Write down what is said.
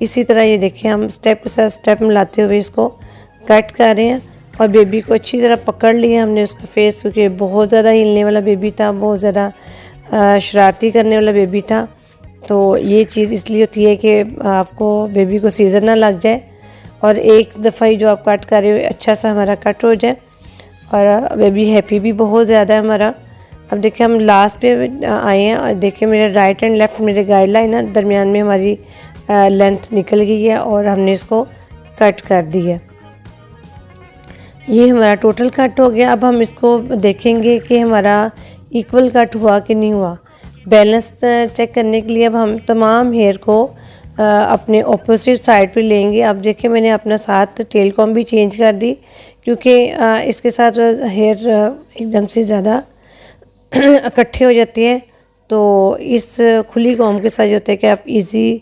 इसी तरह ये देखिए हम स्टेप के साथ स्टेप मिलाते हुए इसको कट कर रहे हैं। और बेबी को अच्छी तरह पकड़ लिया हमने उसका फेस, क्योंकि बहुत ज़्यादा हिलने वाला बेबी था, बहुत ज़्यादा शरारती करने वाला बेबी था। तो ये चीज़ इसलिए होती है कि आपको बेबी को सीज़र ना लग जाए और एक दफ़ा ही जो आप कट कर रहे हो अच्छा सा हमारा कट हो जाए। और बेबी हैप्पी भी बहुत ज़्यादा है हमारा। अब देखिए हम लास्ट पे आए हैं और देखिए मेरे राइट एंड लेफ़्ट मेरे गाइडलाइन है, दरमियान में हमारी लेंथ निकल गई है और हमने इसको कट कर दी है। ये हमारा टोटल कट हो गया। अब हम इसको देखेंगे कि हमारा इक्वल कट हुआ कि नहीं हुआ। बैलेंस चेक करने के लिए अब हम तमाम हेयर को अपने ऑपोजिट साइड पे लेंगे। अब देखिए मैंने अपना साथ टेल कॉम भी चेंज कर दी, क्योंकि इसके साथ हेयर एकदम से ज़्यादा इकट्ठे हो जाते हैं। तो इस खुली कॉम के साथ जो होता है कि आप इजी